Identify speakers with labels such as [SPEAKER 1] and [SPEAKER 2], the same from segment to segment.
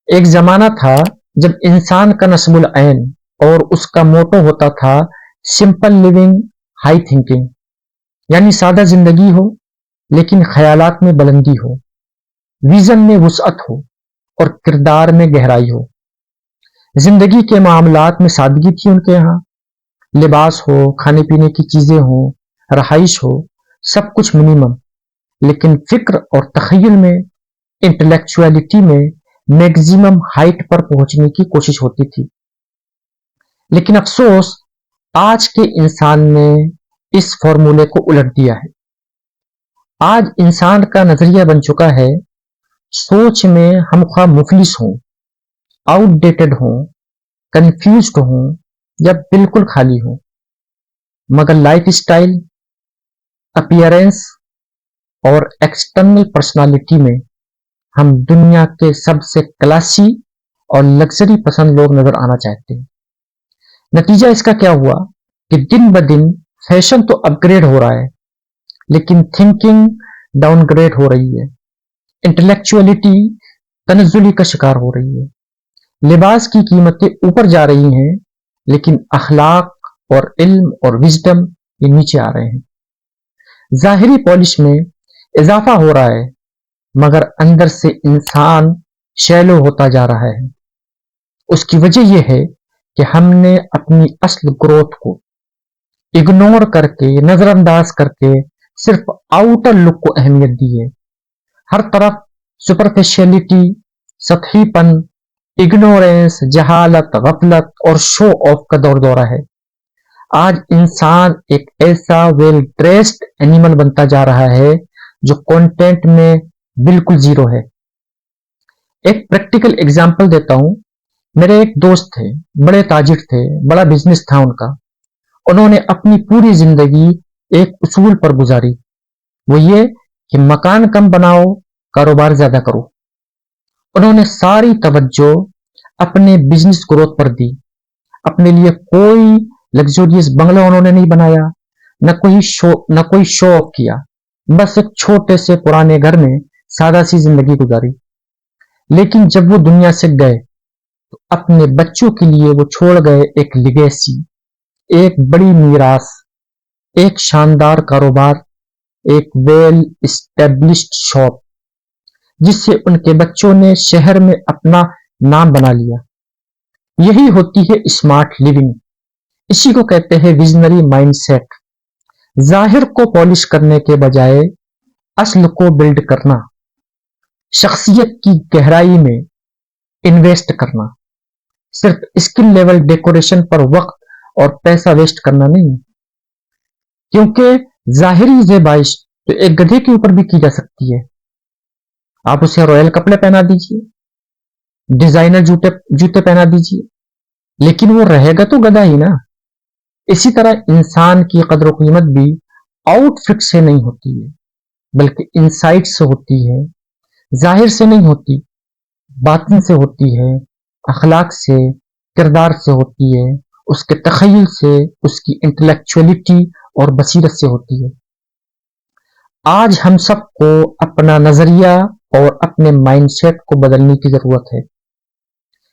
[SPEAKER 1] ایک زمانہ تھا جب انسان کا نسب العین اور اس کا موٹو ہوتا تھا سمپل لیونگ ہائی تھنکنگ، یعنی سادہ زندگی ہو لیکن خیالات میں بلندی ہو، ویژن میں وسعت ہو اور کردار میں گہرائی ہو۔ زندگی کے معاملات میں سادگی تھی ان کے یہاں، لباس ہو، کھانے پینے کی چیزیں ہوں، رہائش ہو، سب کچھ منیمم، لیکن فکر اور تخیل میں، انٹلیکچولیٹی میں میگزیمم ہائٹ پر پہنچنے کی کوشش ہوتی تھی۔ لیکن افسوس، آج کے انسان نے اس فارمولے کو الٹ دیا ہے۔ آج انسان کا نظریہ بن چکا ہے، سوچ میں ہم خواہ مفلس ہوں، آؤٹ ڈیٹڈ ہوں، کنفیوزڈ ہوں یا بالکل خالی ہوں، مگر لائف سٹائل، اپیئرنس اور ایکسٹرنل پرسنالٹی میں ہم دنیا کے سب سے کلاسی اور لگژری پسند لوگ نظر آنا چاہتے ہیں۔ نتیجہ اس کا کیا ہوا کہ دن بدن فیشن تو اپ گریڈ ہو رہا ہے لیکن تھنکنگ ڈاؤن گریڈ ہو رہی ہے، انٹلیکچولیٹی تنزلی کا شکار ہو رہی ہے، لباس کی قیمتیں اوپر جا رہی ہیں لیکن اخلاق اور علم اور وزڈم یہ نیچے آ رہے ہیں۔ ظاہری پالش میں اضافہ ہو رہا ہے مگر اندر سے انسان شیلو ہوتا جا رہا ہے۔ اس کی وجہ یہ ہے کہ ہم نے اپنی اصل گروتھ کو اگنور کر کے، نظر انداز کر کے صرف آؤٹر لک کو اہمیت دی ہے۔ ہر طرف سپرفیشیلٹی، سطحی پن، اگنورینس، جہالت، غفلت اور شو آف کا دور دورہ ہے۔ آج انسان ایک ایسا ویل ڈریسڈ اینیمل بنتا جا رہا ہے جو کانٹینٹ میں بالکل زیرو ہے۔ ایک پریکٹیکل ایگزامپل دیتا ہوں۔ میرے ایک دوست تھے، بڑے تاجر تھے، بڑا بزنس تھا ان کا۔ انہوں نے اپنی پوری زندگی ایک اصول پر گزاری، وہ یہ کہ مکان کم بناؤ، کاروبار زیادہ کرو۔ انہوں نے ساری توجہ اپنے بزنس گروتھ پر دی۔ اپنے لیے کوئی لگزوریس بنگلہ انہوں نے نہیں بنایا، نہ کوئی شو آف کیا، بس ایک چھوٹے سے پرانے گھر میں سادہ سی زندگی گزاری۔ لیکن جب وہ دنیا سے گئے تو اپنے بچوں کے لیے وہ چھوڑ گئے ایک لیگیسی، ایک بڑی میراث، ایک شاندار کاروبار، ایک ویل اسٹیبلشڈ شاپ جس سے ان کے بچوں نے شہر میں اپنا نام بنا لیا۔ یہی ہوتی ہے اسمارٹ لیونگ، اسی کو کہتے ہیں ویژنری مائنڈ سیٹ۔ ظاہر کو پالش کرنے کے بجائے اصل کو بلڈ کرنا، شخصیت کی گہرائی میں انویسٹ کرنا، صرف اسکل لیول ڈیکوریشن پر وقت اور پیسہ ویسٹ کرنا نہیں، کیونکہ ظاہری زیبائش تو ایک گدھے کے اوپر بھی کی جا سکتی ہے۔ آپ اسے رائل کپڑے پہنا دیجئے، ڈیزائنر جوتے پہنا دیجئے، لیکن وہ رہے گا تو گدھا ہی نا۔ اسی طرح انسان کی قدر و قیمت بھی آؤٹ فٹ سے نہیں ہوتی ہے بلکہ انسائٹ سے ہوتی ہے، ظاہر سے نہیں ہوتی، باطن سے ہوتی ہے، اخلاق سے، کردار سے ہوتی ہے، اس کے تخیل سے، اس کی انٹلیکچولیٹی اور بصیرت سے ہوتی ہے۔ آج ہم سب کو اپنا نظریہ اور اپنے مائنڈ سیٹ کو بدلنے کی ضرورت ہے۔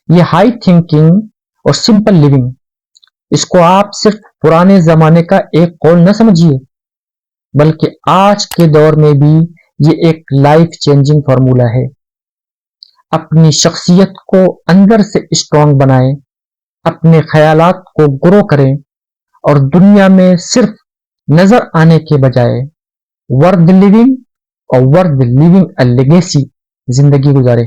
[SPEAKER 1] یہ ہائی تھنکنگ اور سمپل لیونگ، اس کو آپ صرف پرانے زمانے کا ایک قول نہ سمجھیے بلکہ آج کے دور میں بھی یہ ایک لائف چینجنگ فارمولا ہے۔ اپنی شخصیت کو اندر سے اسٹرانگ بنائیں، اپنے خیالات کو گرو کریں اور دنیا میں صرف نظر آنے کے بجائے ورتھ لیونگ اے لیگیسی زندگی گزارے۔